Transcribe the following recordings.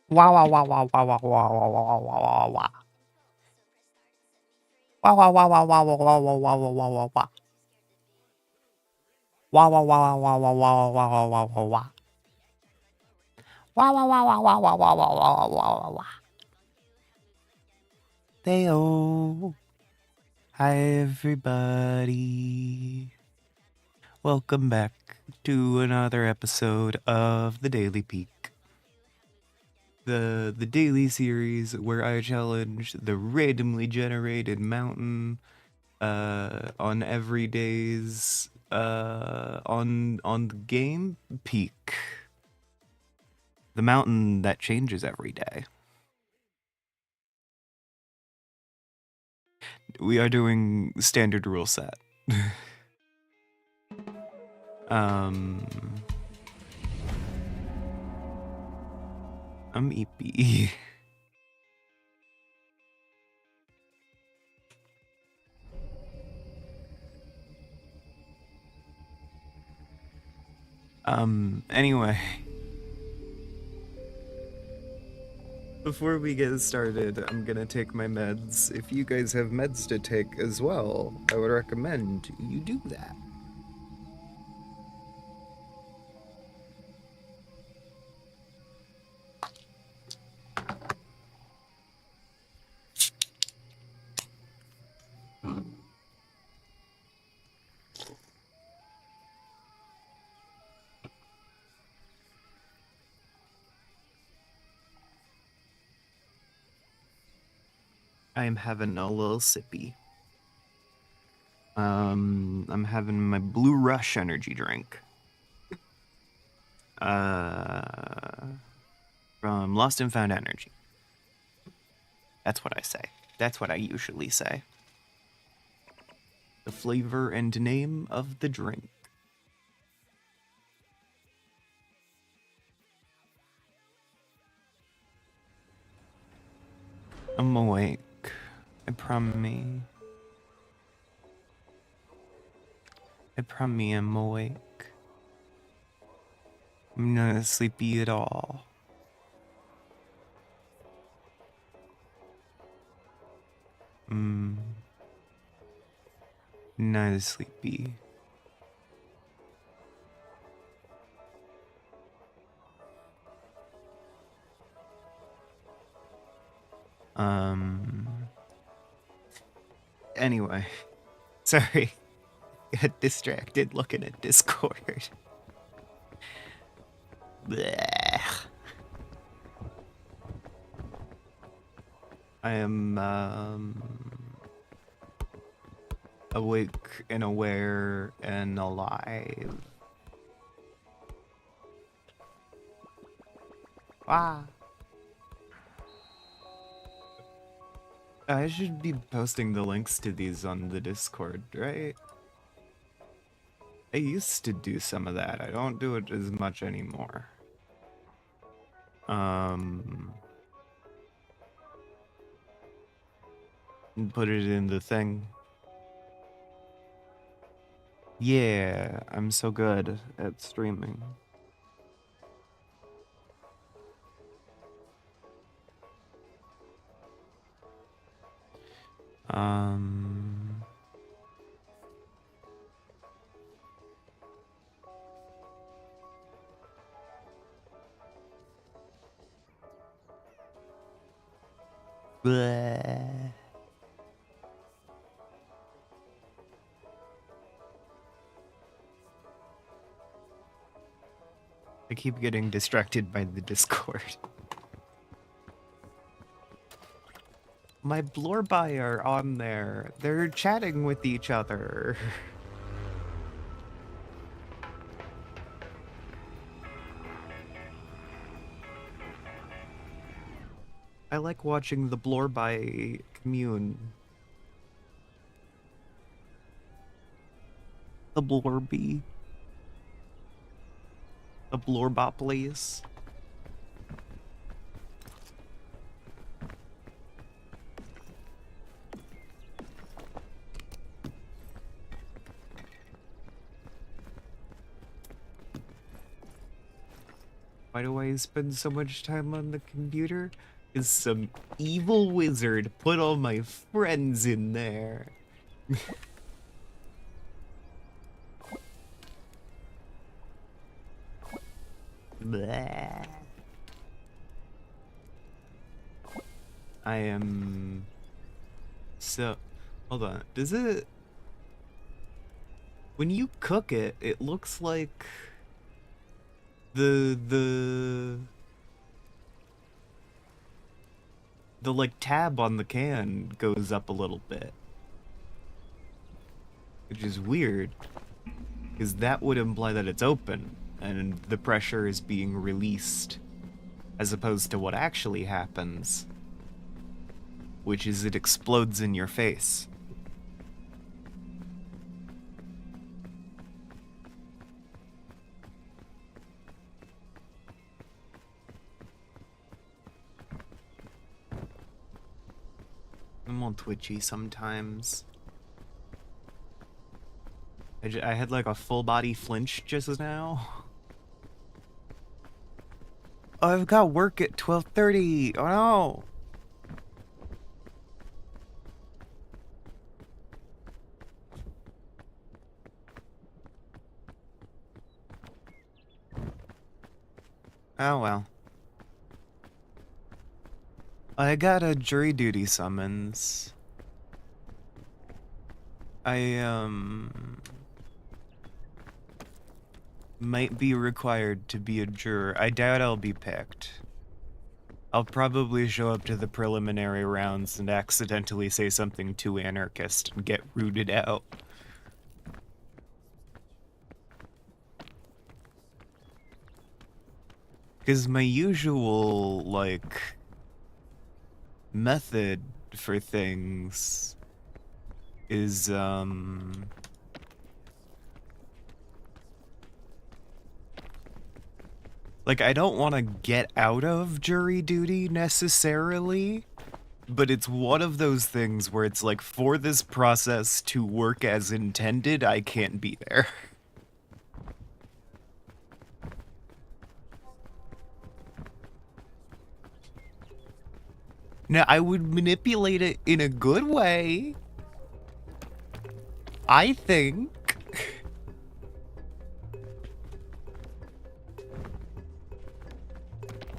Wah wah wah wah wah wah wah wah wah wah wah wah. Wah wah wah wah wah wah wah wah wah wah wah wah. Wah wah wah wah wah wah wah wah wah wah wah. Wah wah wah wah wah wah wah wah wah wah wah wah. Theo. Hi everybody. Welcome back to another episode of the Daily Peak. The daily series where I challenge the randomly generated mountain on every day's on the game Peak. The mountain that changes every day. We are doing standard rule set. I'm EP. Anyway. Before we get started, I'm gonna take my meds. If you guys have meds to take as well, I would recommend you do that. I am having a little sippy. I'm having my Blue Rush energy drink. From Lost and Found Energy. That's what I say. That's what I usually say. The flavor and name of the drink. I'm awake. I promise. I promise I'm awake. I'm not sleepy at all. Not sleepy. Anyway. Sorry. Got distracted looking at Discord. Blech. I am, awake and aware and alive. Ah. I should be posting the links to these on the Discord, right? I used to do some of that. I don't do it as much anymore. Put it in the thing. Yeah, I'm so good at streaming. Bleh. I keep getting distracted by the Discord. My Blorby are on there. They're chatting with each other. I like watching the Blorby commune. The Blorby. The Blorbopolis. Why do I spend so much time on the computer? Is some evil wizard put all my friends in there. Bleh. I am... So, hold on. Does it... When you cook it, it looks like... The like tab on the can goes up a little bit. Which is weird. Because that would imply that it's open, and the pressure is being released. As opposed to what actually happens. Which is it explodes in your face. I'm all twitchy sometimes. I had like a full body flinch just now. Oh, I've got work at 12:30. Oh no. Oh well. I got a jury duty summons. I might be required to be a juror. I doubt I'll be picked. I'll probably show up to the preliminary rounds and accidentally say something too anarchist and get rooted out. Because my usual, like, method for things is, like, I don't want to get out of jury duty necessarily, but it's one of those things where it's like, for this process to work as intended, I can't be there. Now, I would manipulate it in a good way, I think.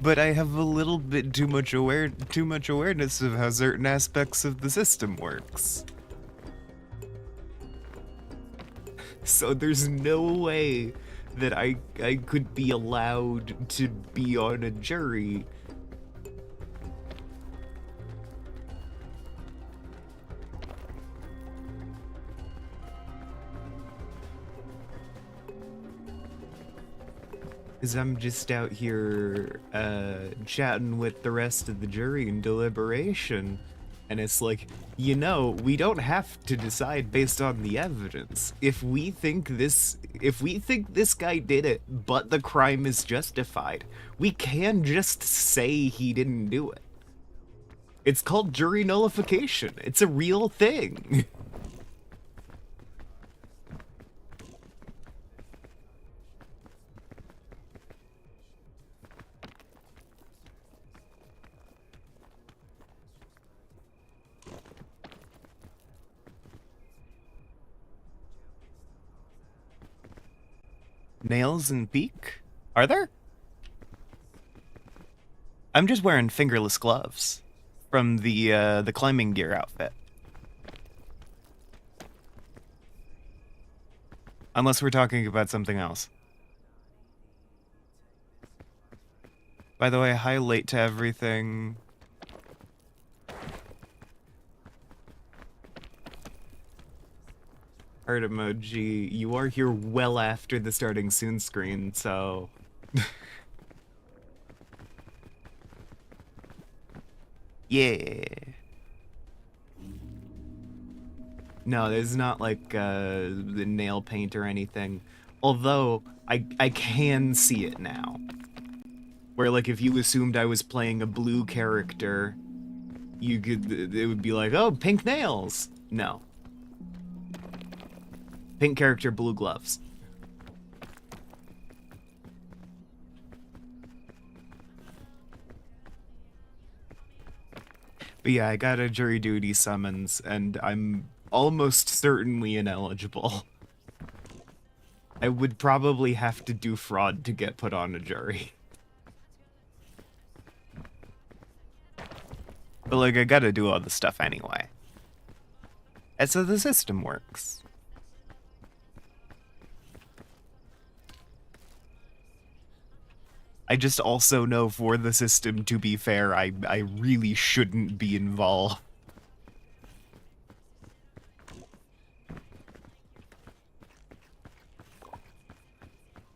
But I have a little bit too much awareness of how certain aspects of the system works. So there's no way that I could be allowed to be on a jury. Because I'm just out here chatting with the rest of the jury in deliberation. And it's like, you know, we don't have to decide based on the evidence. If we think this guy did it, but the crime is justified, we can just say he didn't do it. It's called jury nullification. It's a real thing. Nails and beak? Are there? I'm just wearing fingerless gloves from the climbing gear outfit. Unless we're talking about something else. By the way, hi late to everything. Heart emoji. You are here well after the starting soon screen, so... Yeah. No, there's not like the nail paint or anything. Although, I can see it now. Where like if you assumed I was playing a blue character, you could, it would be like, oh, pink nails. No. Pink character, blue gloves. But yeah, I got a jury duty summons, and I'm almost certainly ineligible. I would probably have to do fraud to get put on a jury. But, like, I gotta do all the stuff anyway. That's how the system works. I just also know for the system to be fair, I really shouldn't be involved.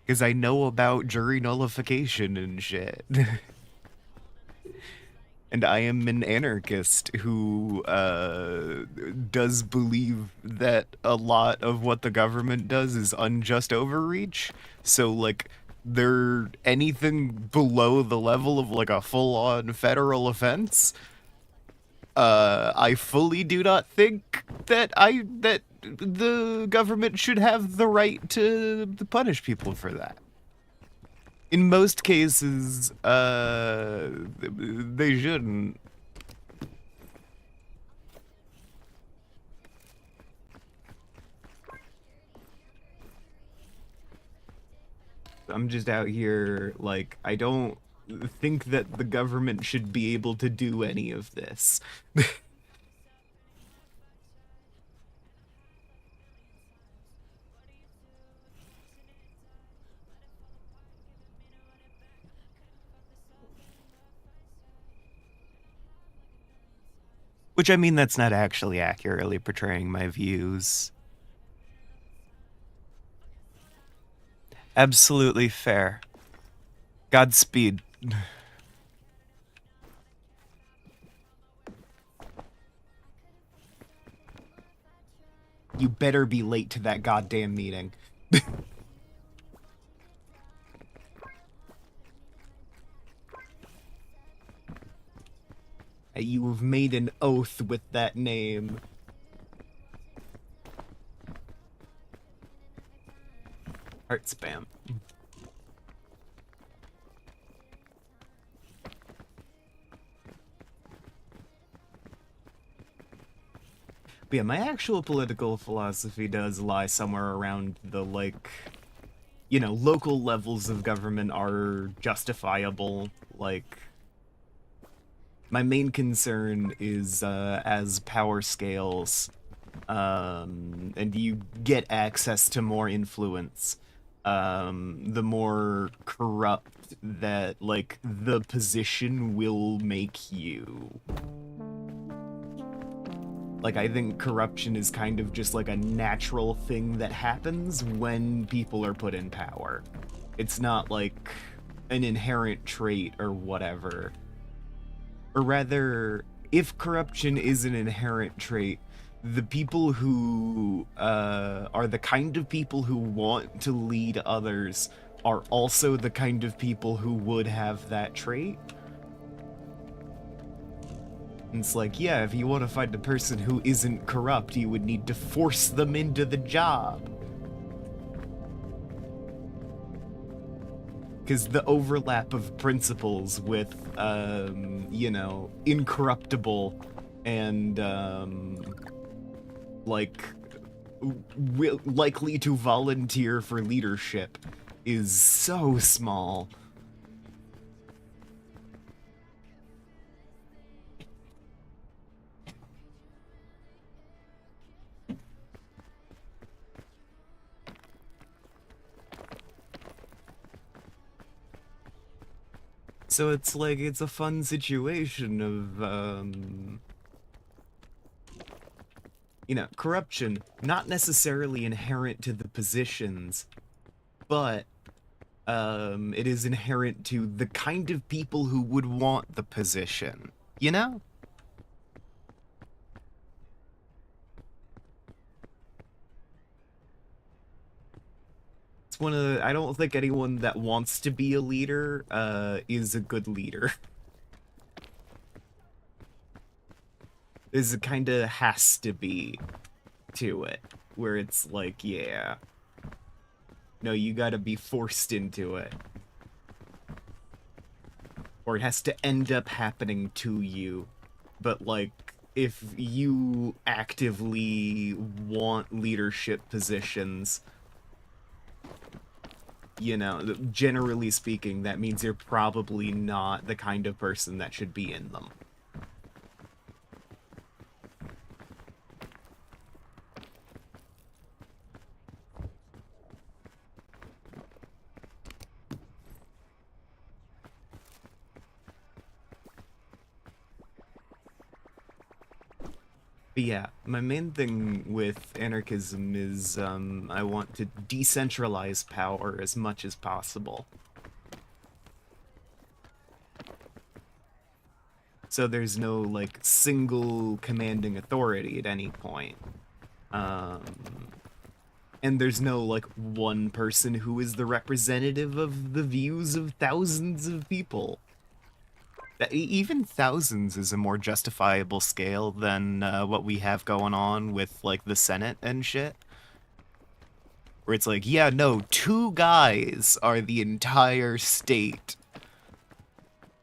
Because I know about jury nullification and shit. And I am an anarchist who does believe that a lot of what the government does is unjust overreach. So, like, anything below the level of, like, a full-on federal offense, I fully do not think that the government should have the right to punish people for that. In most cases, they shouldn't. I'm just out here, like, I don't think that the government should be able to do any of this. Which, I mean, that's not actually accurately portraying my views. Absolutely fair. Godspeed. You better be late to that goddamn meeting. You have made an oath with that name. Heart spam. But yeah, my actual political philosophy does lie somewhere around the, like, you know, local levels of government are justifiable. Like, my main concern is as power scales, and you get access to more influence, the more corrupt that, like, the position will make you. Like, I think corruption is kind of just like a natural thing that happens when people are put in power. It's not like an inherent trait or whatever. Or rather, if corruption is an inherent trait, the people who are the kind of people who want to lead others are also the kind of people who would have that trait. And it's like, yeah, if you want to find a person who isn't corrupt, you would need to force them into the job. Because the overlap of principles with, you know, incorruptible and, like, likely to volunteer for leadership is so small. So it's like, it's a fun situation of, you know, corruption, not necessarily inherent to the positions, but, it is inherent to the kind of people who would want the position, you know? It's one of the, I don't think anyone that wants to be a leader, is a good leader. There's a kinda has to be to it, where it's like, yeah. No, you gotta be forced into it. Or it has to end up happening to you but like if you actively want leadership positions, you know, generally speaking, that means you're probably not the kind of person that should be in them. But yeah, my main thing with anarchism is I want to decentralize power as much as possible. So there's no, like, single commanding authority at any point. And there's no, like, one person who is the representative of the views of thousands of people. Even thousands is a more justifiable scale than what we have going on with, like, the Senate and shit. Where it's like, yeah, no, 2 guys are the entire state.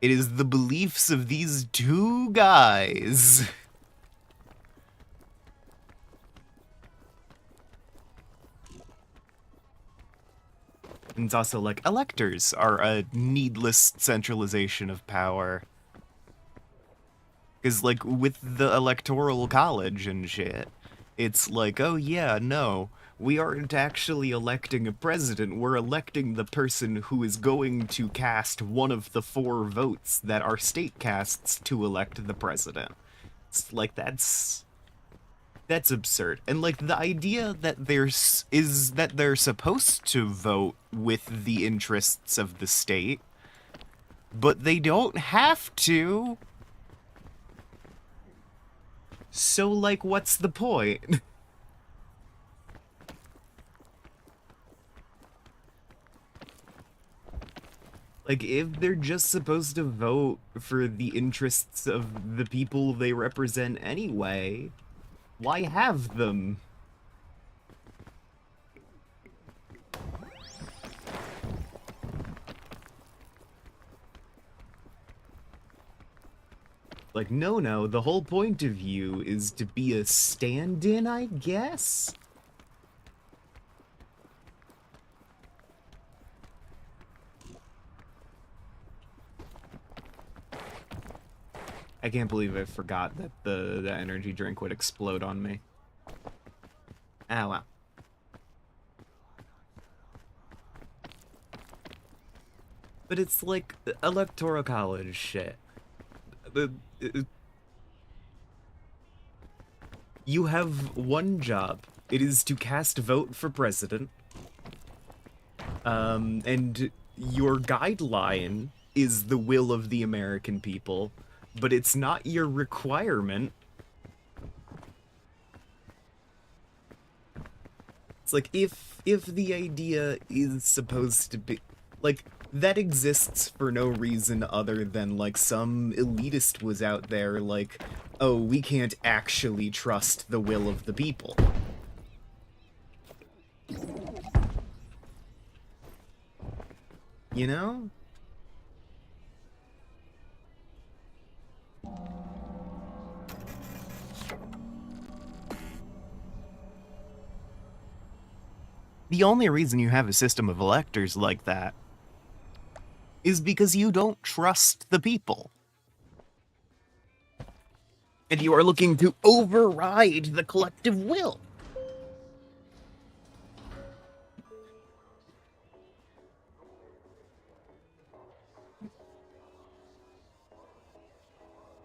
It is the beliefs of these 2 guys. And it's also like, electors are a needless centralization of power. Because, like, with the Electoral College and shit, it's like, oh yeah, no, we aren't actually electing a president, we're electing the person who is going to cast one of the 4 votes that our state casts to elect the president. It's like, that's absurd. And, like, the idea that they're supposed to vote with the interests of the state, but they don't have to. So, like, what's the point? Like, if they're just supposed to vote for the interests of the people they represent anyway, why have them? Like, no, the whole point of you is to be a stand-in, I guess? I can't believe I forgot that the energy drink would explode on me. Ah, wow. But it's like Electoral College shit. You have one job. It is to cast vote for president. And your guideline is the will of the American people, but it's not your requirement. It's like, if the idea is supposed to be, like, that exists for no reason other than, like, some elitist was out there like, oh, we can't actually trust the will of the people. You know? The only reason you have a system of electors like that is because you don't trust the people. And you are looking to override the collective will.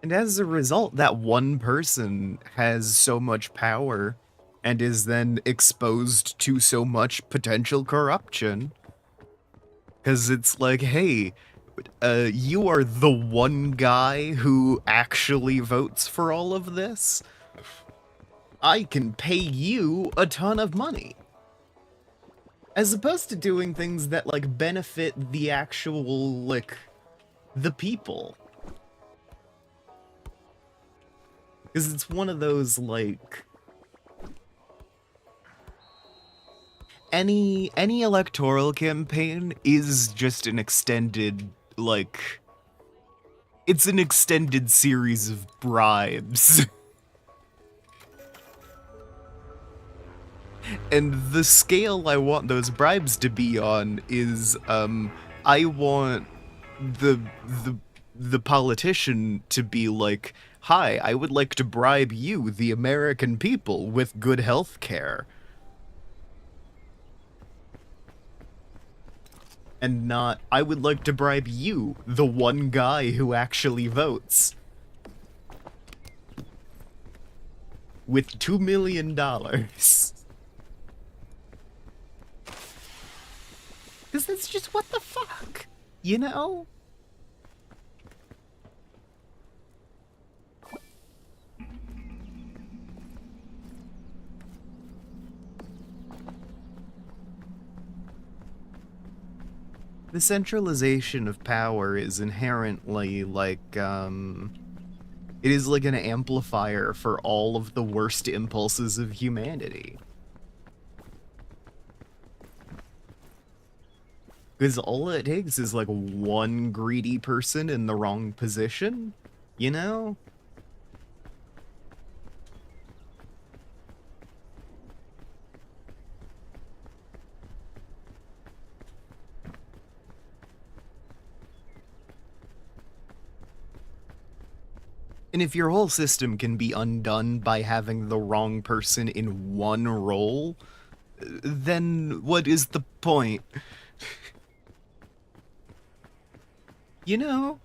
And as a result, that one person has so much power and is then exposed to so much potential corruption. Because it's like, hey, you are the one guy who actually votes for all of this. I can pay you a ton of money. As opposed to doing things that, like, benefit the actual, like, the people. Because it's one of those, like, any electoral campaign is just an extended, like, It's an extended series of bribes. And the scale I want those bribes to be on is, I want the the the politician to be like, "Hi, I would like to bribe you, the American people, with good health care." And not, "I would like to bribe you, the one guy who actually votes, with $2 million. Because that's just what the fuck, you know? The centralization of power is inherently like, it is like an amplifier for all of the worst impulses of humanity. Because all it takes is like one greedy person in the wrong position, you know? And if your whole system can be undone by having the wrong person in one role, then what is the point? You know?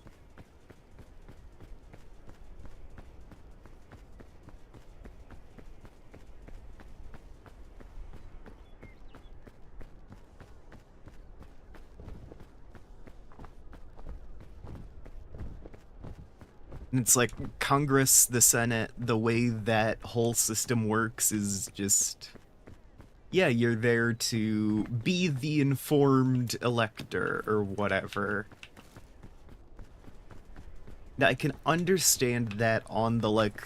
And it's like Congress, the Senate, the way that whole system works is just, yeah, you're there to be the informed elector or whatever. Now, I can understand that on the, like,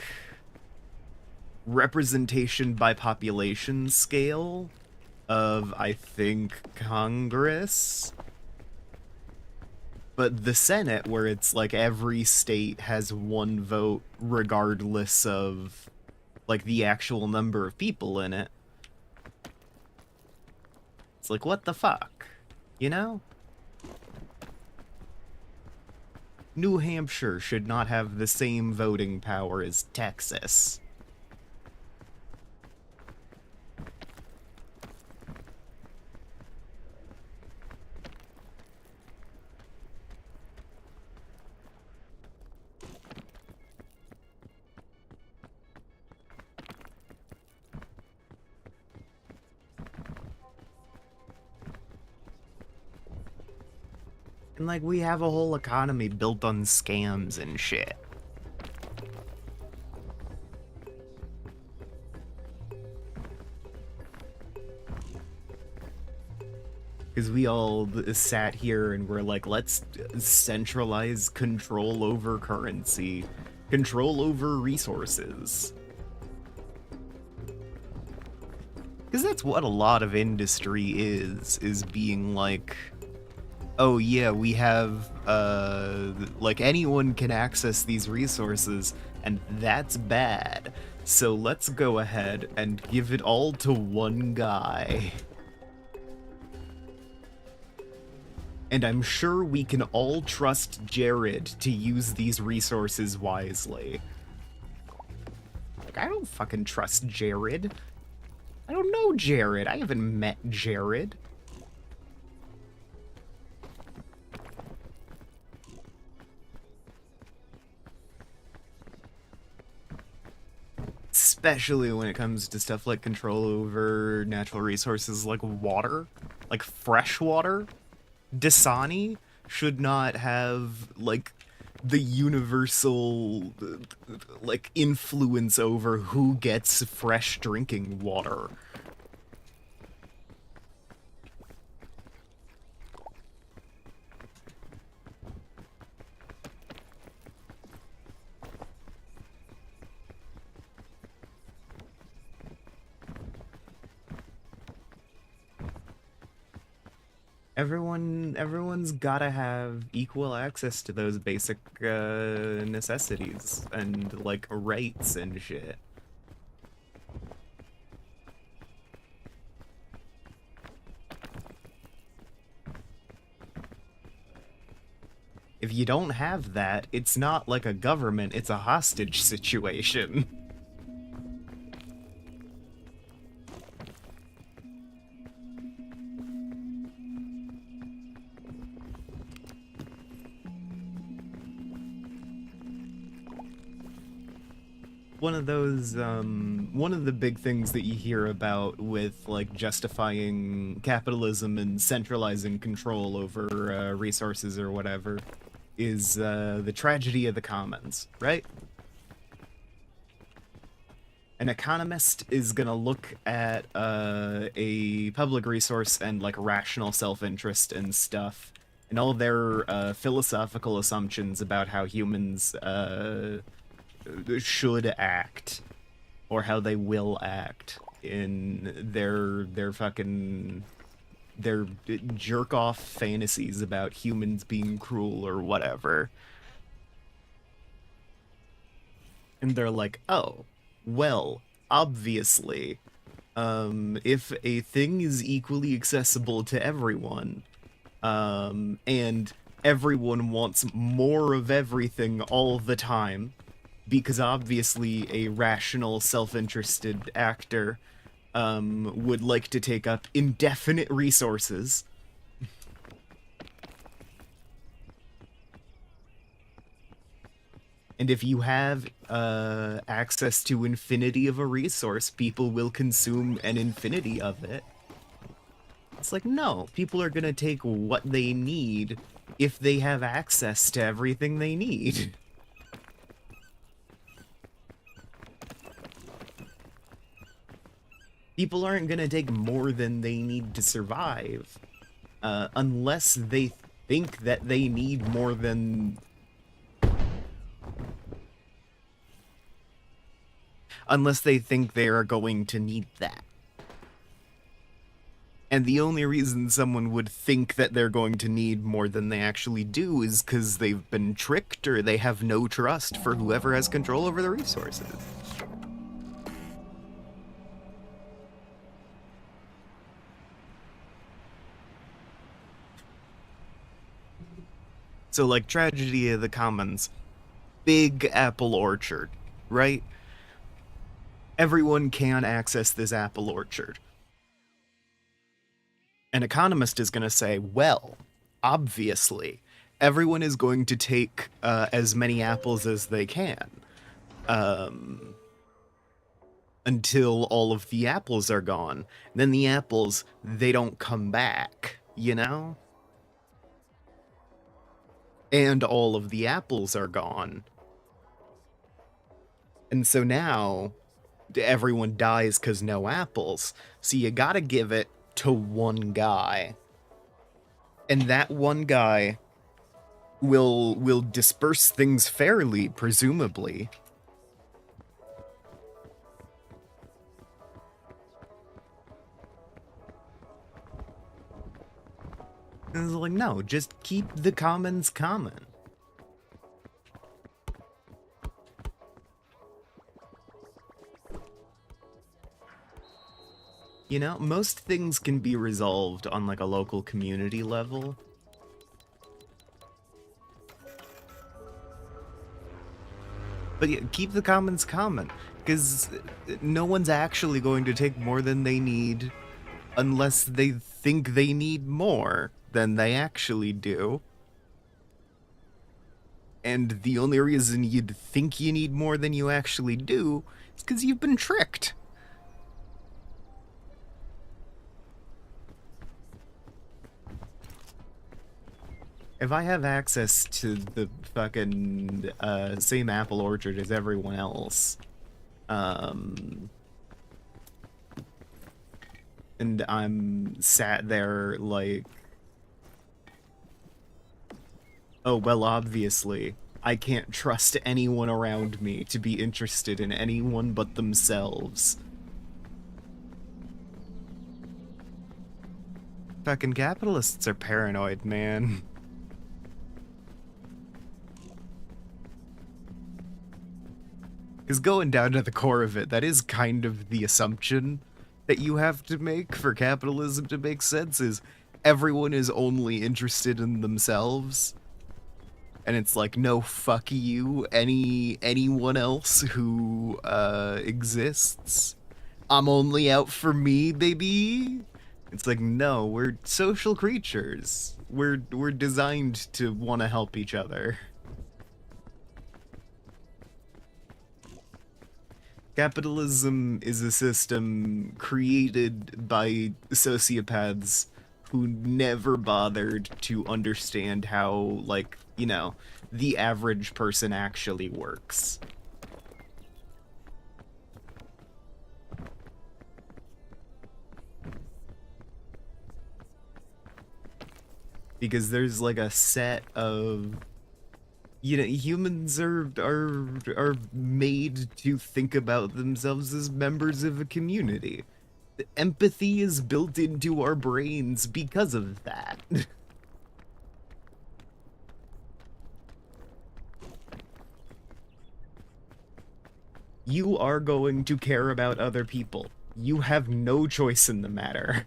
representation by population scale of, I think, Congress. But the Senate, where it's like every state has one vote regardless of, like, the actual number of people in it. It's like, what the fuck? You know? New Hampshire should not have the same voting power as Texas. And, like, we have a whole economy built on scams and shit. Because we all sat here and were like, let's centralize control over currency, control over resources. Because that's what a lot of industry is being like, oh yeah, we have, like, anyone can access these resources, and that's bad. So let's go ahead and give it all to one guy. And I'm sure we can all trust Jared to use these resources wisely. Like, I don't fucking trust Jared. I don't know Jared. I haven't met Jared. Especially when it comes to stuff like control over natural resources like water, like fresh water. Dasani should not have, like, the universal, like, influence over who gets fresh drinking water. Everyone's gotta have equal access to those basic necessities and like rights and shit. If you don't have that, it's not like a government, it's a hostage situation. One of the big things that you hear about with, like, justifying capitalism and centralizing control over resources or whatever is the tragedy of the commons, right? An economist is gonna look at a public resource and, like, rational self-interest and stuff, and all their philosophical assumptions about how humans should act or how they will act in their jerk off fantasies about humans being cruel or whatever. And they're like, oh, well, obviously, if a thing is equally accessible to everyone, and everyone wants more of everything all the time, because obviously a rational, self-interested actor would like to take up indefinite resources. And if you have access to infinity of a resource, people will consume an infinity of it. It's like, no, people are gonna take what they need if they have access to everything they need. People aren't gonna take more than they need to survive, unless they think that they need more than... Unless they think they are going to need that. And the only reason someone would think that they're going to need more than they actually do is because they've been tricked or they have no trust for whoever has control over the resources. So, like, tragedy of the commons. Big apple orchard, right? Everyone can access this apple orchard. An economist is going to say, well, obviously, everyone is going to take as many apples as they can until all of the apples are gone. Then the apples, they don't come back, you know? And all of the apples are gone. And so now everyone dies because no apples. So you gotta give it to one guy. And that one guy will disperse things fairly, presumably. And it's like, no, just keep the commons common. You know, most things can be resolved on, like, a local community level. But yeah, keep the commons common, because no one's actually going to take more than they need unless they think they need more than they actually do. And the only reason you'd think you need more than you actually do is because you've been tricked. If I have access to the fucking same apple orchard as everyone else, and I'm sat there like, oh, well, obviously, I can't trust anyone around me to be interested in anyone but themselves. Fucking capitalists are paranoid, man. Because going down to the core of it, that is kind of the assumption that you have to make for capitalism to make sense, is everyone is only interested in themselves. And it's like, no, fuck you, anyone else who exists. I'm only out for me, baby. It's like, no, we're social creatures. We're designed to want to help each other. Capitalism is a system created by sociopaths who never bothered to understand how, like, you know, the average person actually works. Because there's like a set of, you know, humans are made to think about themselves as members of a community. Empathy is built into our brains because of that. You are going to care about other people. You have no choice in the matter.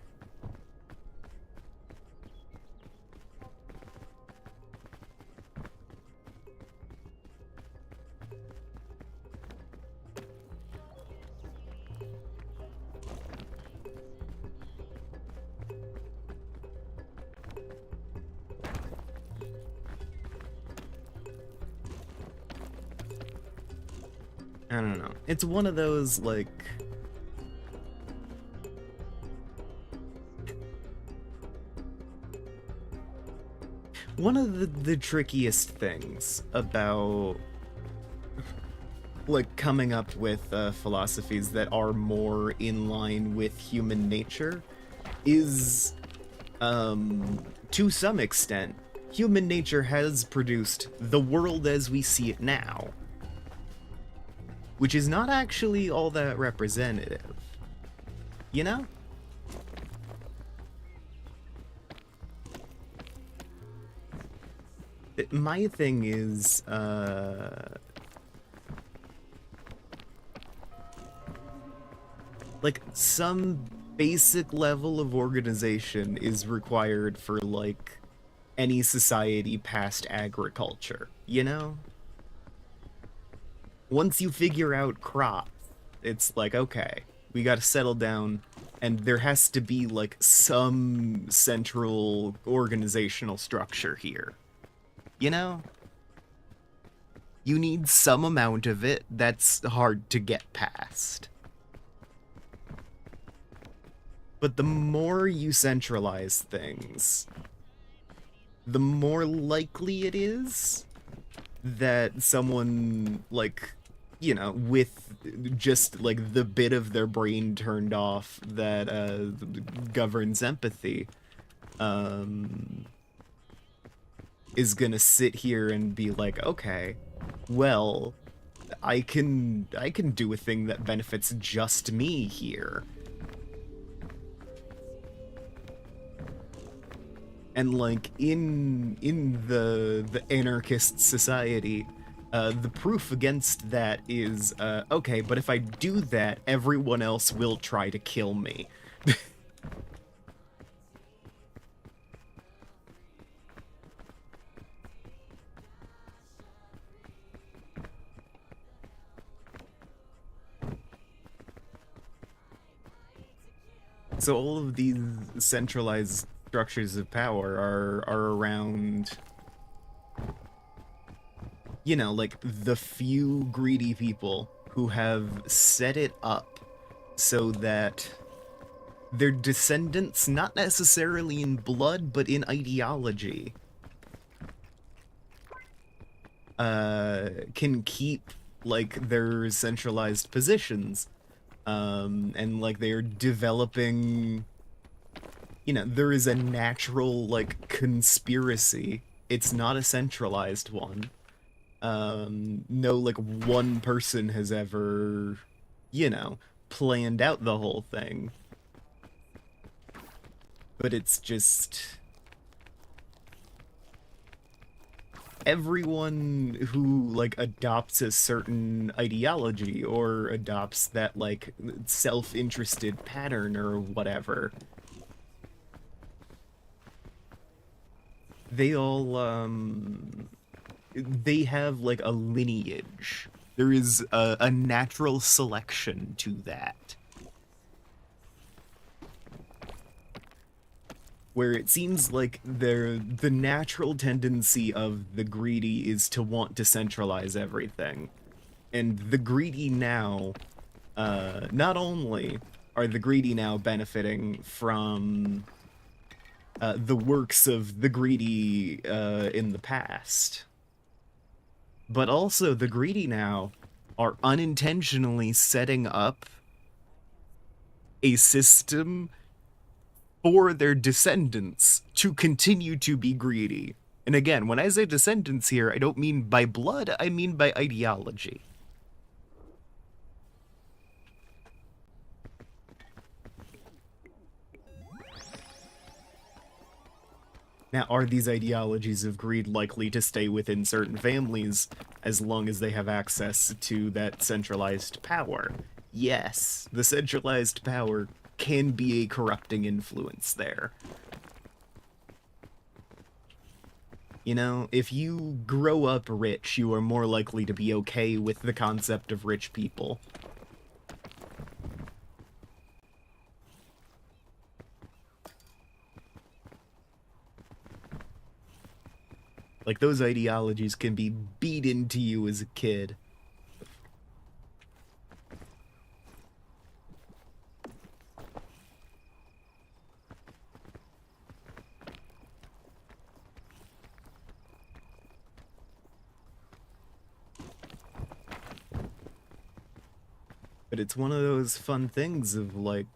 I don't know. It's one of those, like... One of the trickiest things about, like, coming up with philosophies that are more in line with human nature is, to some extent, human nature has produced the world as we see it now. Which is not actually all that representative. You know? My thing is, like, some basic level of organization is required for, like, any society past agriculture, you know? Once you figure out crops, it's like, okay, we gotta settle down, and there has to be, like, some central organizational structure here. You know? You need some amount of it that's hard to get past. But the more you centralize things, the more likely it is that someone, like, you know, with just, like, the bit of their brain turned off that governs empathy, is gonna sit here and be like, okay, well, I can do a thing that benefits just me here. And, like, in the anarchist society, the proof against that is, okay, but if I do that, everyone else will try to kill me. So all of these centralized structures of power are around, you know, like, the few greedy people who have set it up so that their descendants, not necessarily in blood, but in ideology, can keep, like, their centralized positions. And, like, they're developing, you know, there is a natural, like, conspiracy. It's not a centralized one. No, like, one person has ever, you know, planned out the whole thing. but it's just everyone who like adopts a certain ideology or adopts that like self-interested pattern or whatever, they all they have like a lineage. There is a natural selection to that, where it seems like the natural tendency of the greedy is to want to centralize everything. And the greedy now, not only are the greedy now benefiting from the works of the greedy in the past, but also the greedy now are unintentionally setting up a system for their descendants to continue to be greedy. And again, when I say descendants here, I don't mean by blood, I mean by ideology. Now, are these ideologies of greed likely to stay within certain families as long as they have access to that centralized power? Yes, the centralized power can be a corrupting influence there. You know, if you grow up rich, you are more likely to be okay with the concept of rich people. Like, those ideologies can be beat into you as a kid. But it's one of those fun things of, like,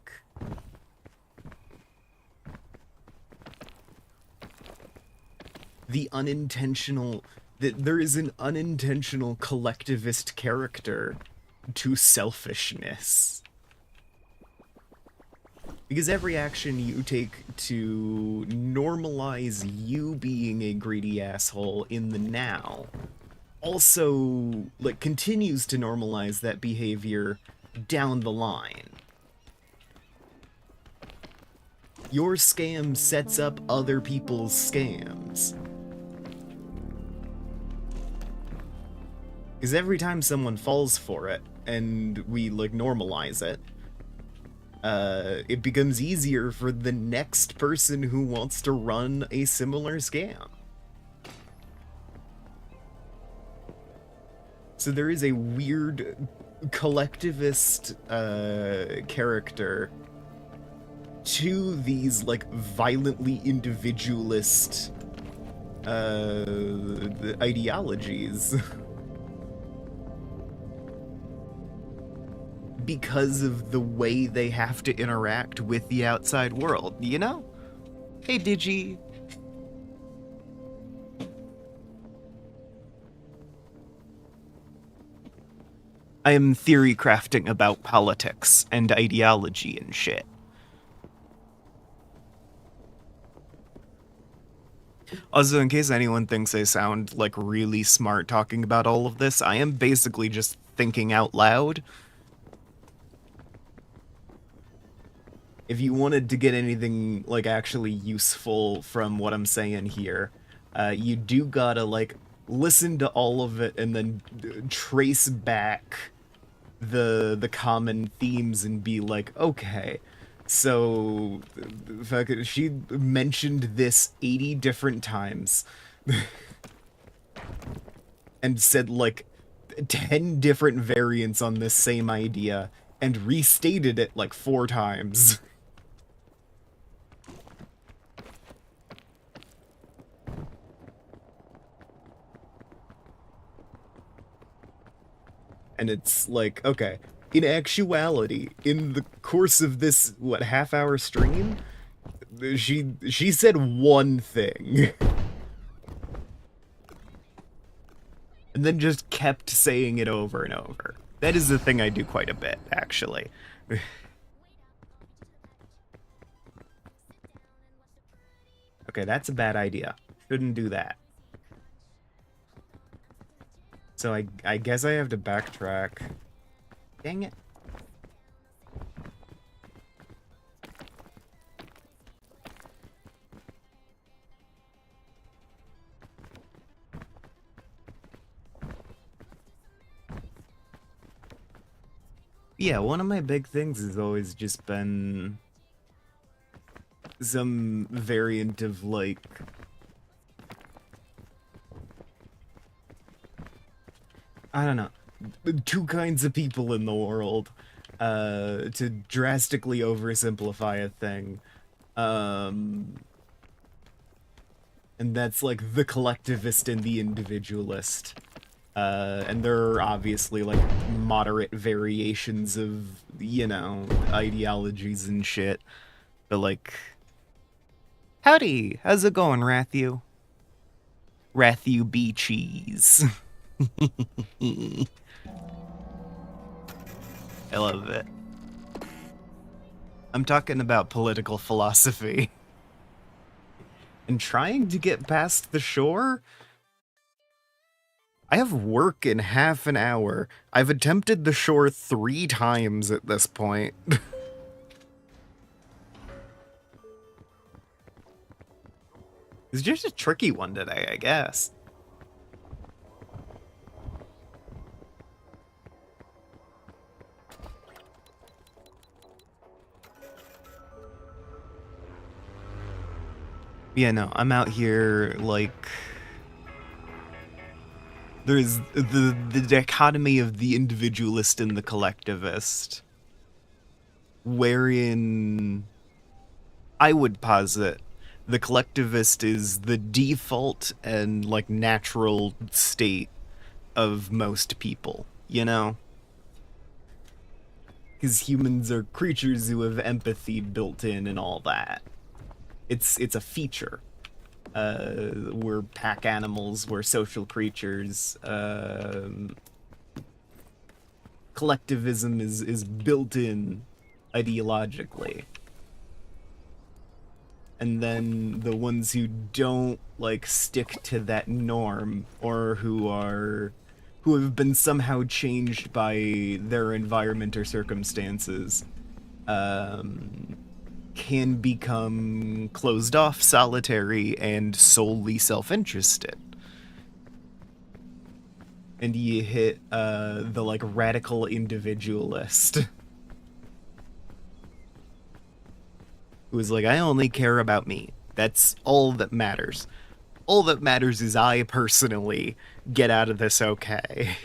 the unintentional, that there is an unintentional collectivist character to selfishness. Because every action you take to normalize you being a greedy asshole in the now also, like, continues to normalize that behavior down the line. Your scam sets up other people's scams. Because every time someone falls for it, and we, like, normalize it, it becomes easier for the next person who wants to run a similar scam. So there is a weird collectivist character to these, like, violently individualist ideologies. Because of the way they have to interact with the outside world, you know? Hey, Digi. I am theory crafting about politics and ideology and shit. Also, in case anyone thinks I sound like really smart talking about all of this, I am basically just thinking out loud. If you wanted to get anything, like, actually useful from what I'm saying here, you do gotta, like, listen to all of it and then trace back the common themes and be like, okay, so she mentioned this 80 different times and said, like, 10 different variants on this same idea and restated it like 4 times. And it's like, okay, in actuality, in the course of this, what, half-hour stream, she said one thing. And then just kept saying it over and over. That is the thing I do quite a bit, actually. Okay, that's a bad idea. Shouldn't do that. So I guess I have to backtrack. Dang it. Yeah, one of my big things has always just been some variant of, like, I don't know, two kinds of people in the world, to drastically oversimplify a thing. And that's, like, the collectivist and the individualist. And there are obviously, like, moderate variations of, you know, ideologies and shit. But, like... Howdy! How's it going, Rathu? Rathu B. Cheese. I love it. I'm talking about political philosophy. And trying to get past the shore? I have work in half an hour. I've attempted the shore 3 times at this point. It's just a tricky one today, I guess. Yeah, no, I'm out here, like... There's the dichotomy of the individualist and the collectivist, wherein I would posit the collectivist is the default and, like, natural state of most people, you know? Because humans are creatures who have empathy built in and all that. It's a feature. We're pack animals, we're social creatures. Collectivism is built in ideologically. And then the ones who don't, like, stick to that norm, or who have been somehow changed by their environment or circumstances, can become closed off, solitary, and solely self-interested. And you hit the, like, radical individualist, who is like, I only care about me. That's all that matters. All that matters is I personally get out of this okay.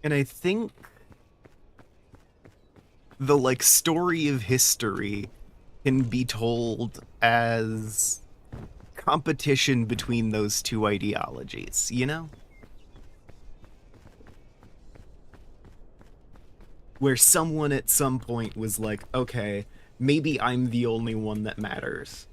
And I think the, like, story of history can be told as competition between those two ideologies, you know? Where someone at some point was like, okay, maybe I'm the only one that matters.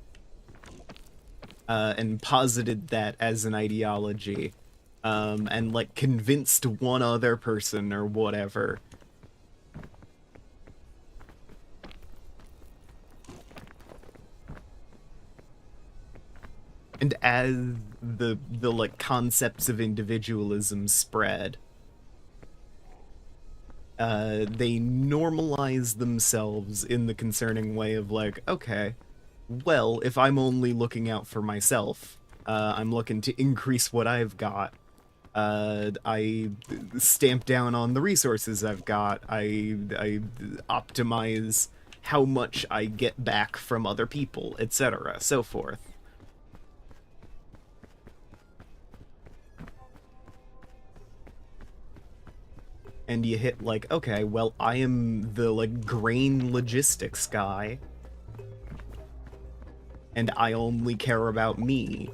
And posited that as an ideology. And, like, convinced one other person or whatever. And as the like, concepts of individualism spread, they normalize themselves in the concerning way of, like, okay, well, if I'm only looking out for myself, I'm looking to increase what I've got. I stamp down on the resources I've got. I optimize how much I get back from other people, etc., so forth. And you hit, like, okay, well, I am the, like, grain logistics guy, and I only care about me.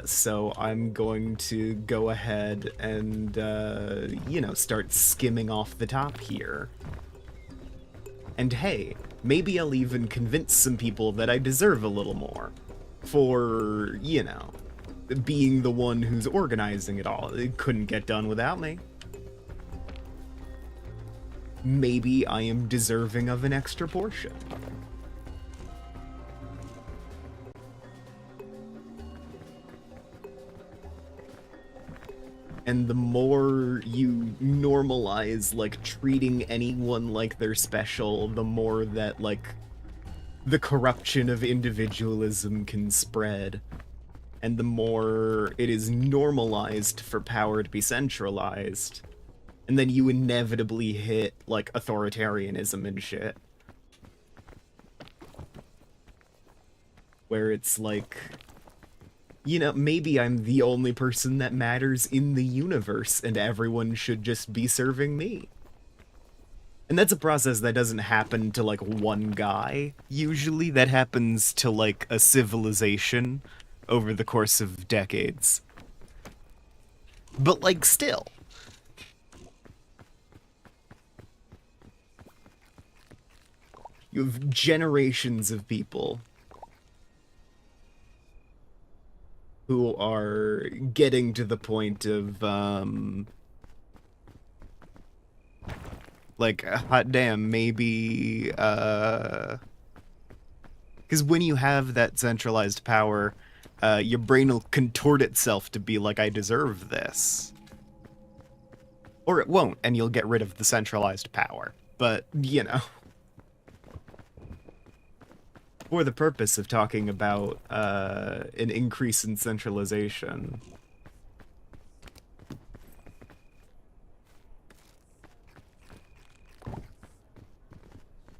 So I'm going to go ahead and, you know, start skimming off the top here. And hey, maybe I'll even convince some people that I deserve a little more. For, you know, being the one who's organizing it all. It couldn't get done without me. Maybe I am deserving of an extra portion. And the more you normalize, like, treating anyone like they're special, the more that, like, the corruption of individualism can spread. And the more it is normalized for power to be centralized. And then you inevitably hit, like, authoritarianism and shit. Where it's like, you know, maybe I'm the only person that matters in the universe, and everyone should just be serving me. And that's a process that doesn't happen to, like, one guy, usually. That happens to, like, a civilization over the course of decades. But, like, still. You have generations of people who are getting to the point of, like, hot damn, maybe, because when you have that centralized power, your brain will contort itself to be like, I deserve this. Or it won't, and you'll get rid of the centralized power. But, you know. For the purpose of talking about an increase in centralization.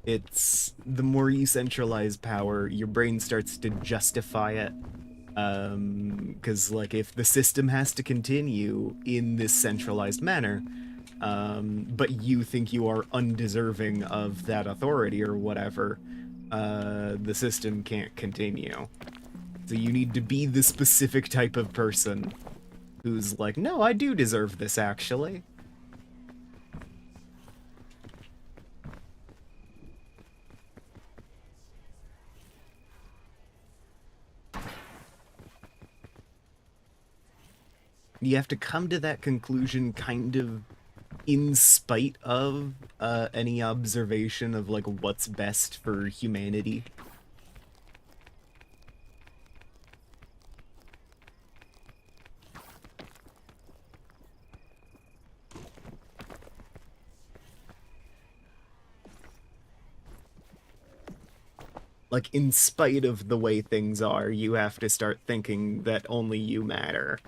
It's the more you centralize power, your brain starts to justify it. Because, like, if the system has to continue in this centralized manner, but you think you are undeserving of that authority or whatever, the system can't continue. So you need to be the specific type of person who's like, no, I do deserve this, actually. You have to come to that conclusion kind of in spite of any observation of, like, what's best for humanity. Like, in spite of the way things are, you have to start thinking that only you matter.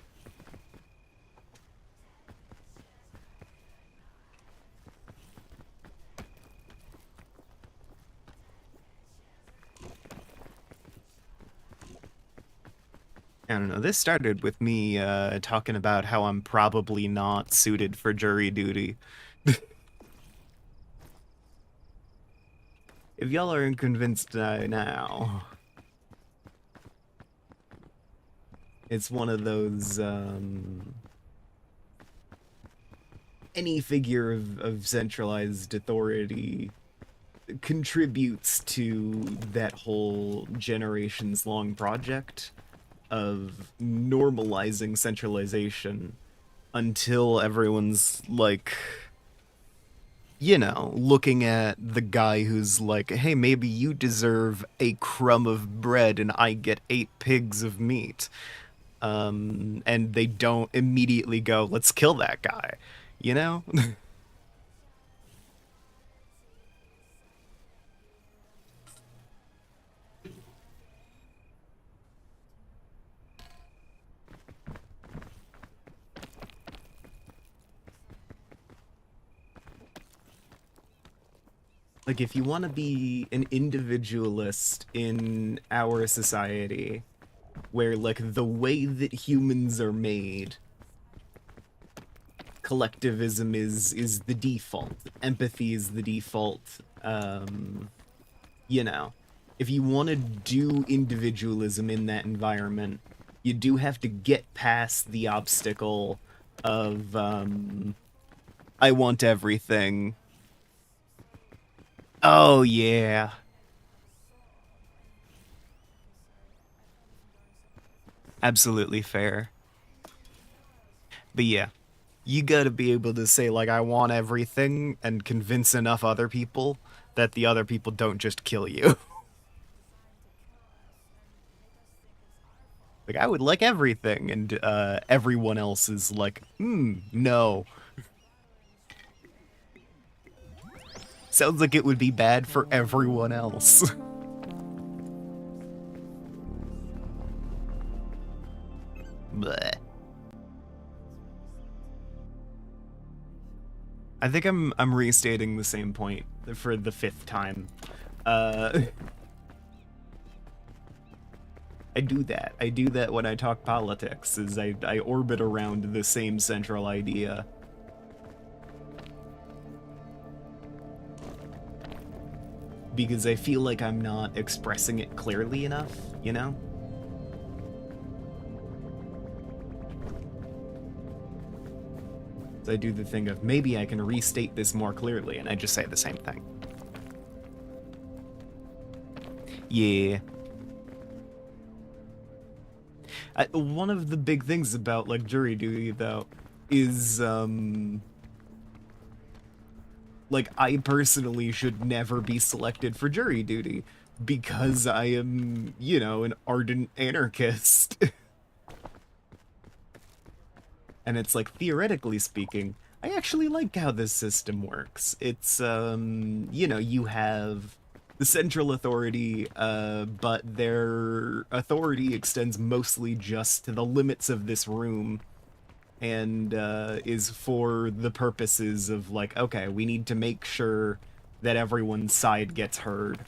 I don't know, this started with me talking about how I'm probably not suited for jury duty. If y'all aren't convinced now, it's one of those, any figure of centralized authority contributes to that whole generations-long project of normalizing centralization until everyone's, like, you know, looking at the guy who's like, hey, maybe you deserve a crumb of bread and I get 8 pigs of meat. And they don't immediately go, let's kill that guy, you know? Like, if you want to be an individualist in our society, where, like, the way that humans are made, collectivism is the default, empathy is the default, you know, if you want to do individualism in that environment, you do have to get past the obstacle of, I want everything. Oh, yeah. Absolutely fair. But yeah, you gotta be able to say, like, I want everything and convince enough other people that the other people don't just kill you. Like, I would like everything, and everyone else is like, no. Sounds like it would be bad for everyone else. Bleh. I think I'm restating the same point for the 5th time. Uh, I do that. I do that when I talk politics, is I orbit around the same central idea. Because I feel like I'm not expressing it clearly enough, you know? So I do the thing of, maybe I can restate this more clearly, and I just say the same thing. Yeah. One of the big things about, like, jury duty, though, is, like, I personally should never be selected for jury duty, because I am, you know, an ardent anarchist. And it's like, theoretically speaking, I actually like how this system works. It's, you know, you have the central authority, but their authority extends mostly just to the limits of this room, and is for the purposes of, like, okay, we need to make sure that everyone's side gets heard.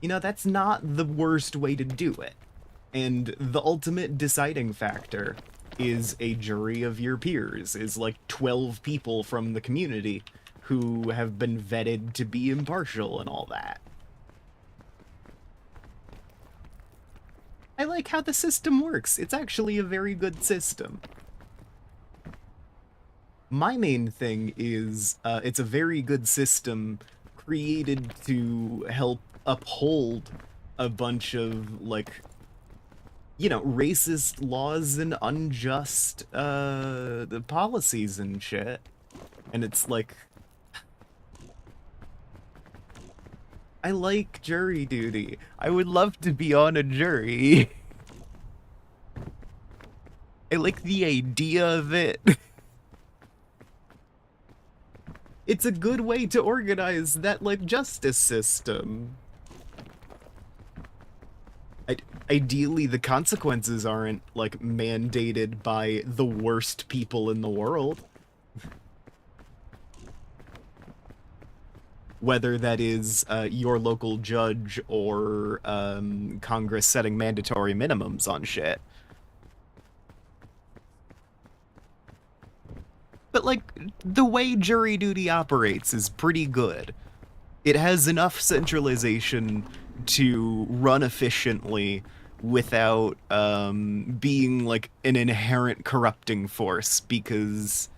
You know, that's not the worst way to do it. And the ultimate deciding factor is a jury of your peers, is like 12 people from the community who have been vetted to be impartial and all that. I like how the system works. It's actually a very good system. My main thing is, it's a very good system created to help uphold a bunch of, like, you know, racist laws and unjust the policies and shit. And it's like, I like jury duty. I would love to be on a jury. I like the idea of it. It's a good way to organize that, like, justice system. Ideally, the consequences aren't, like, mandated by the worst people in the world. Whether that is your local judge or Congress setting mandatory minimums on shit. But, like, the way jury duty operates is pretty good. It has enough centralization to run efficiently without being, like, an inherent corrupting force, because,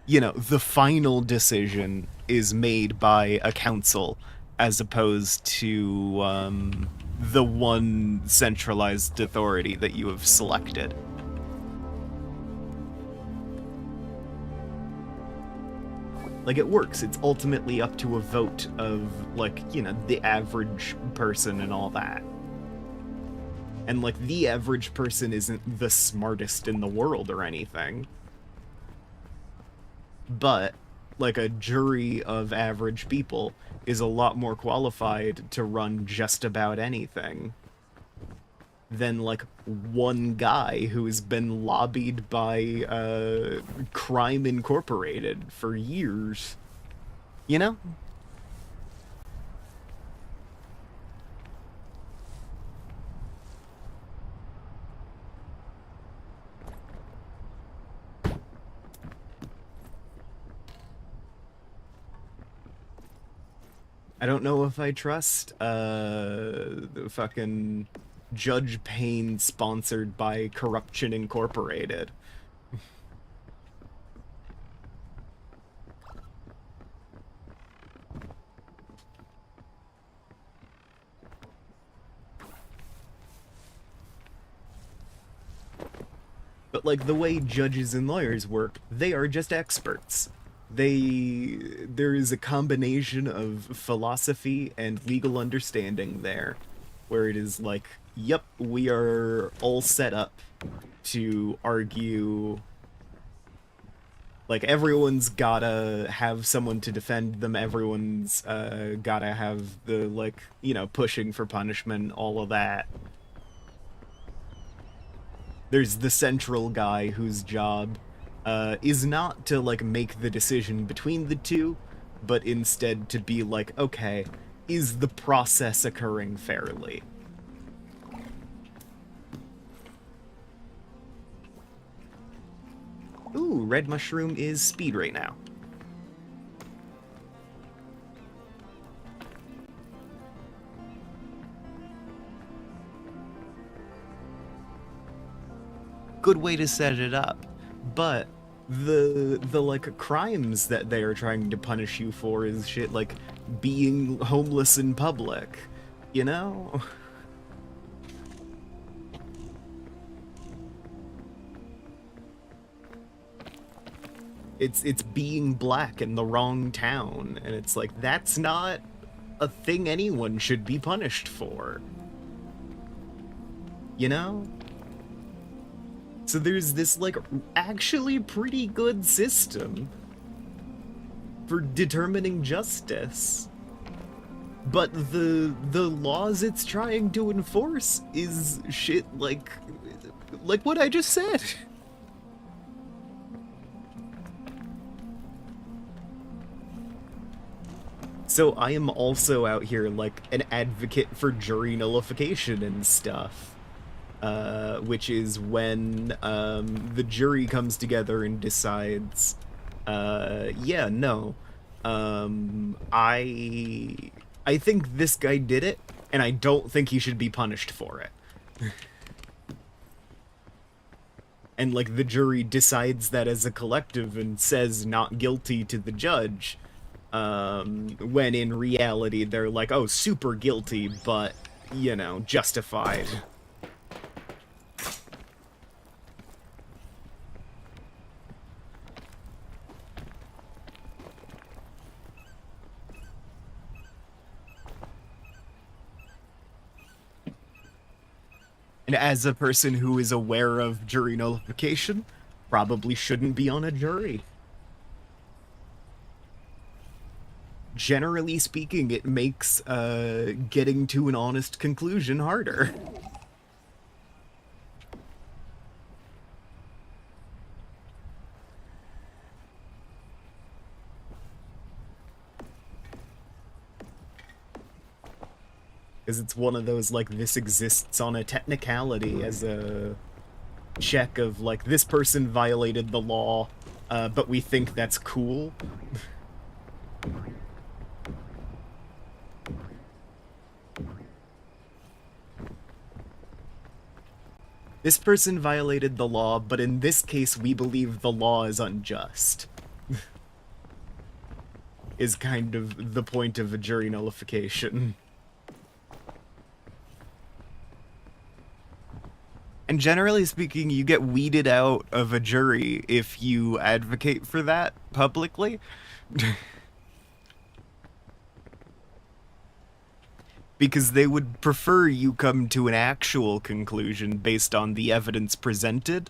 you know, the final decision is made by a council as opposed to the one centralized authority that you have selected. Like, it works. It's ultimately up to a vote of, like, you know, the average person and all that. And, like, the average person isn't the smartest in the world or anything. But, like, a jury of average people is a lot more qualified to run just about anything than, like, one guy who has been lobbied by Crime Incorporated for years. You know? I don't know if I trust the fucking Judge Payne sponsored by Corruption Incorporated. But like the way judges and lawyers work, they are just experts. There is a combination of philosophy and legal understanding there, where it is like, yep, we are all set up to argue. Like, everyone's gotta have someone to defend them, everyone's gotta have the, like, you know, pushing for punishment, all of that. There's the central guy whose job is not to, like, make the decision between the two, but instead to be like, okay, is the process occurring fairly? Ooh, red mushroom is speed right now. Good way to set it up. But the like crimes that they are trying to punish you for is shit like being homeless in public, you know? It's being black in the wrong town, and it's like, that's not a thing anyone should be punished for. You know? So there's this, like, actually pretty good system for determining justice. But the laws it's trying to enforce is shit like what I just said. So I am also out here like an advocate for jury nullification and stuff. Which is when the jury comes together and decides, yeah, no, I think this guy did it, and I don't think he should be punished for it. And, like, the jury decides that as a collective and says not guilty to the judge, when in reality they're like, oh, super guilty, but, you know, justified. And as a person who is aware of jury nullification, probably shouldn't be on a jury. Generally speaking, it makes getting to an honest conclusion harder. Because it's one of those, like, this exists on a technicality as a check of, like, this person violated the law, but we think that's cool. This person violated the law, but in this case we believe the law is unjust. Is kind of the point of a jury nullification. And generally speaking, you get weeded out of a jury if you advocate for that publicly. Because they would prefer you come to an actual conclusion based on the evidence presented,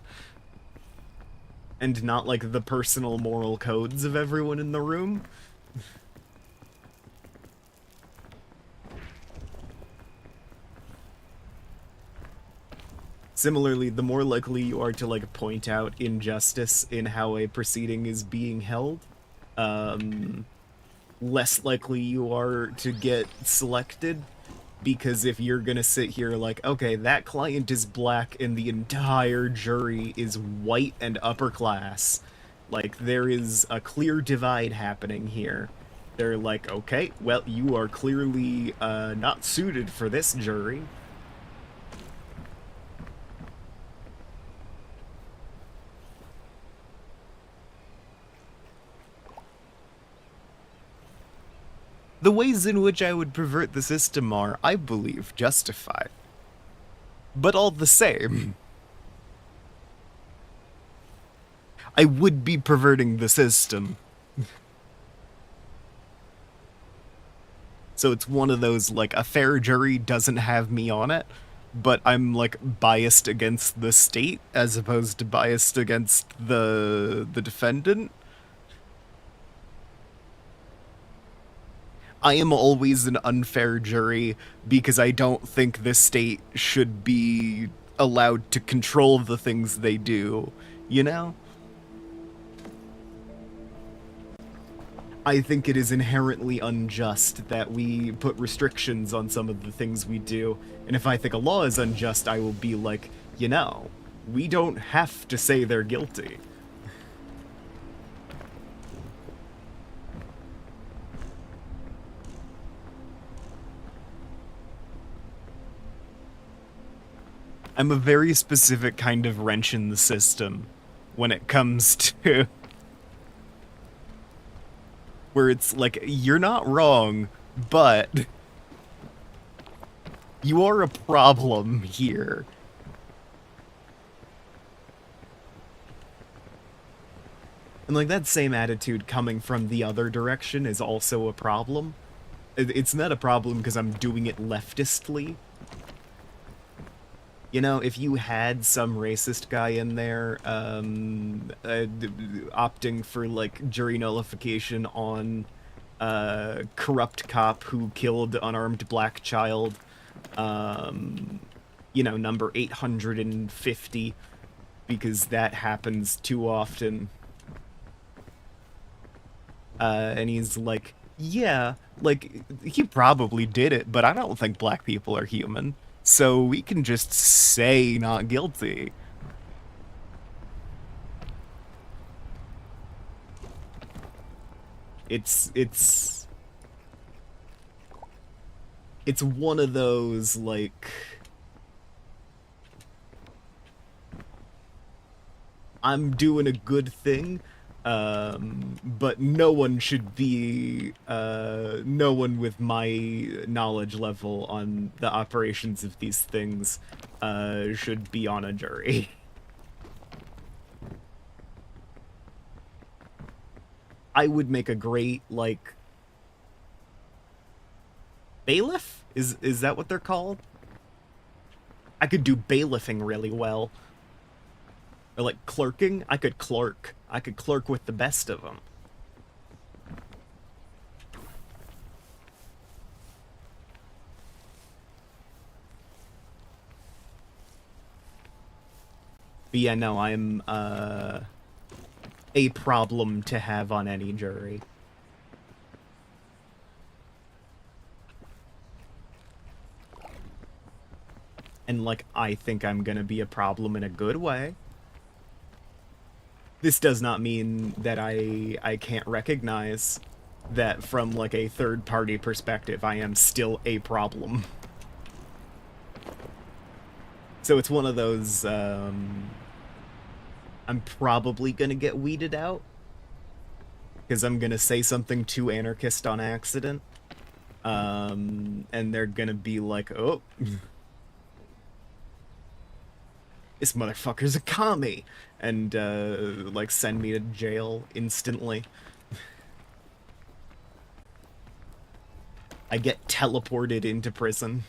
and not like the personal moral codes of everyone in the room. Similarly, the more likely you are to, like, point out injustice in how a proceeding is being held, less likely you are to get selected, because if you're gonna sit here like, okay, that client is black and the entire jury is white and upper class, like, there is a clear divide happening here. They're like, okay, well, you are clearly not suited for this jury. The ways in which I would pervert the system are, I believe, justified. But all the same. I would be perverting the system. So it's one of those, like, a fair jury doesn't have me on it, but I'm, like, biased against the state as opposed to biased against the defendant. I am always an unfair jury because I don't think the state should be allowed to control the things they do, you know? I think it is inherently unjust that we put restrictions on some of the things we do, and if I think a law is unjust, I will be like, you know, we don't have to say they're guilty. I'm a very specific kind of wrench in the system when it comes to where it's like, you're not wrong, but you are a problem here. And like that same attitude coming from the other direction is also a problem. It's not a problem because I'm doing it leftistly. You know, if you had some racist guy in there, opting for, like, jury nullification on a corrupt cop who killed unarmed black child, you know, number 850, because that happens too often. And he's like, yeah, like, he probably did it, but I don't think black people are human. So we can just say not guilty. It's one of those, like, I'm doing a good thing, but no one should be, no one with my knowledge level on the operations of these things, should be on a jury. I would make a great, like, bailiff? Is that what they're called? I could do bailiffing really well. Or, like, clerking? I could clerk. I could clerk with the best of them. But yeah, no, I'm, a problem to have on any jury. And, like, I think I'm gonna be a problem in a good way. This does not mean that I can't recognize that from, like, a third-party perspective, I am still a problem. So it's one of those, I'm probably gonna get weeded out, because I'm gonna say something too anarchist on accident, and they're gonna be like, oh, this motherfucker's a commie, and, like, send me to jail instantly. I get teleported into prison.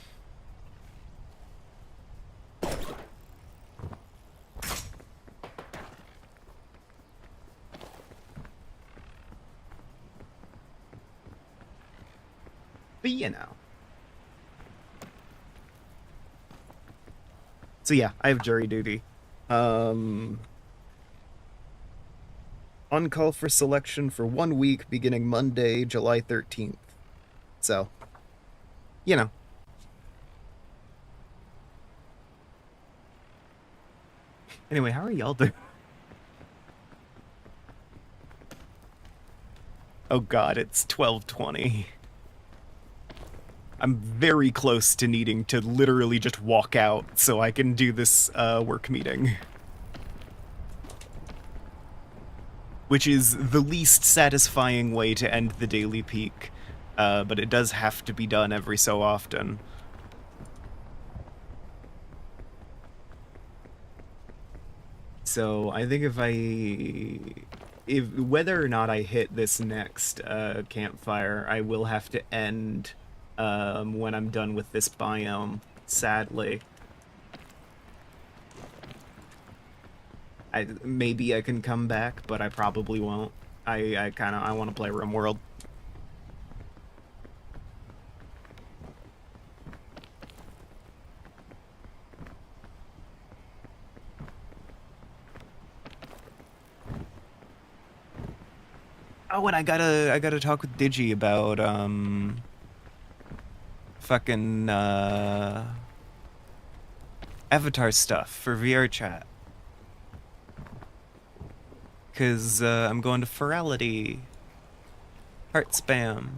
But, you know. So yeah, I have jury duty. On call for selection for 1 week beginning Monday, July 13th. So, you know. Anyway, how are y'all doing? Oh god, it's 12:20. I'm very close to needing to literally just walk out so I can do this work meeting. Which is the least satisfying way to end the daily peak, but it does have to be done every so often. So I think if whether or not I hit this next campfire, I will have to end when I'm done with this biome, sadly. Maybe I can come back, but I probably won't. I want to play RimWorld. Oh, and I gotta talk with Digi about fucking avatar stuff for VR chat. Cause I'm going to Ferality. Heart spam.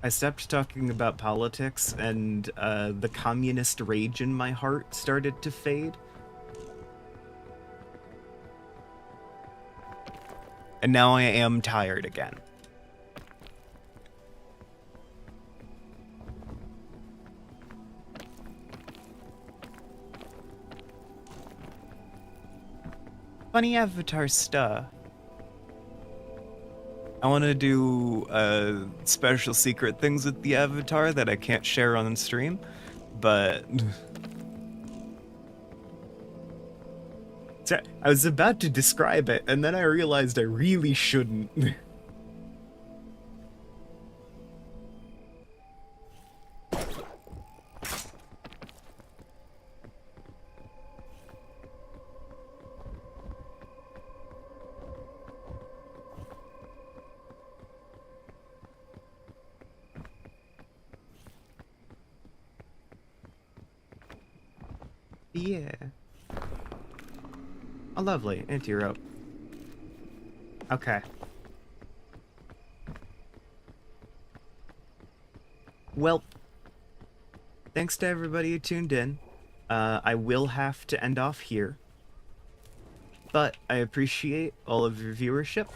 I stopped talking about politics, and the communist rage in my heart started to fade. And now I am tired again. Funny avatar stuff. I want to do special secret things with the avatar that I can't share on stream, but I was about to describe it, and then I realized I really shouldn't. Yeah. Oh, lovely. Anti-rope. Okay. Well, thanks to everybody who tuned in. I will have to end off here. But I appreciate all of your viewership.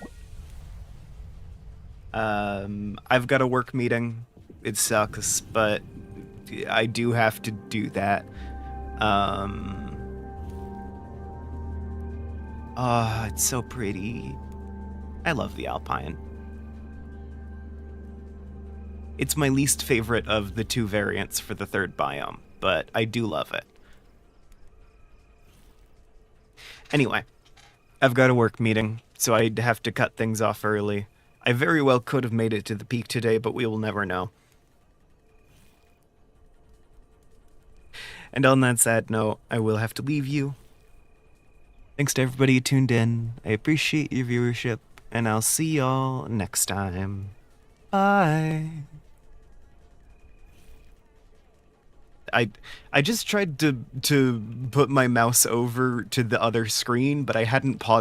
I've got a work meeting. It sucks, but I do have to do that. Oh, it's so pretty. I love the Alpine. It's my least favorite of the two variants for the third biome, but I do love it. Anyway, I've got a work meeting, so I'd have to cut things off early. I very well could have made it to the peak today, but we will never know. And on that sad note, I will have to leave you. Thanks to everybody who tuned in. I appreciate your viewership, and I'll see y'all next time. Bye. I just tried to put my mouse over to the other screen, but I hadn't paused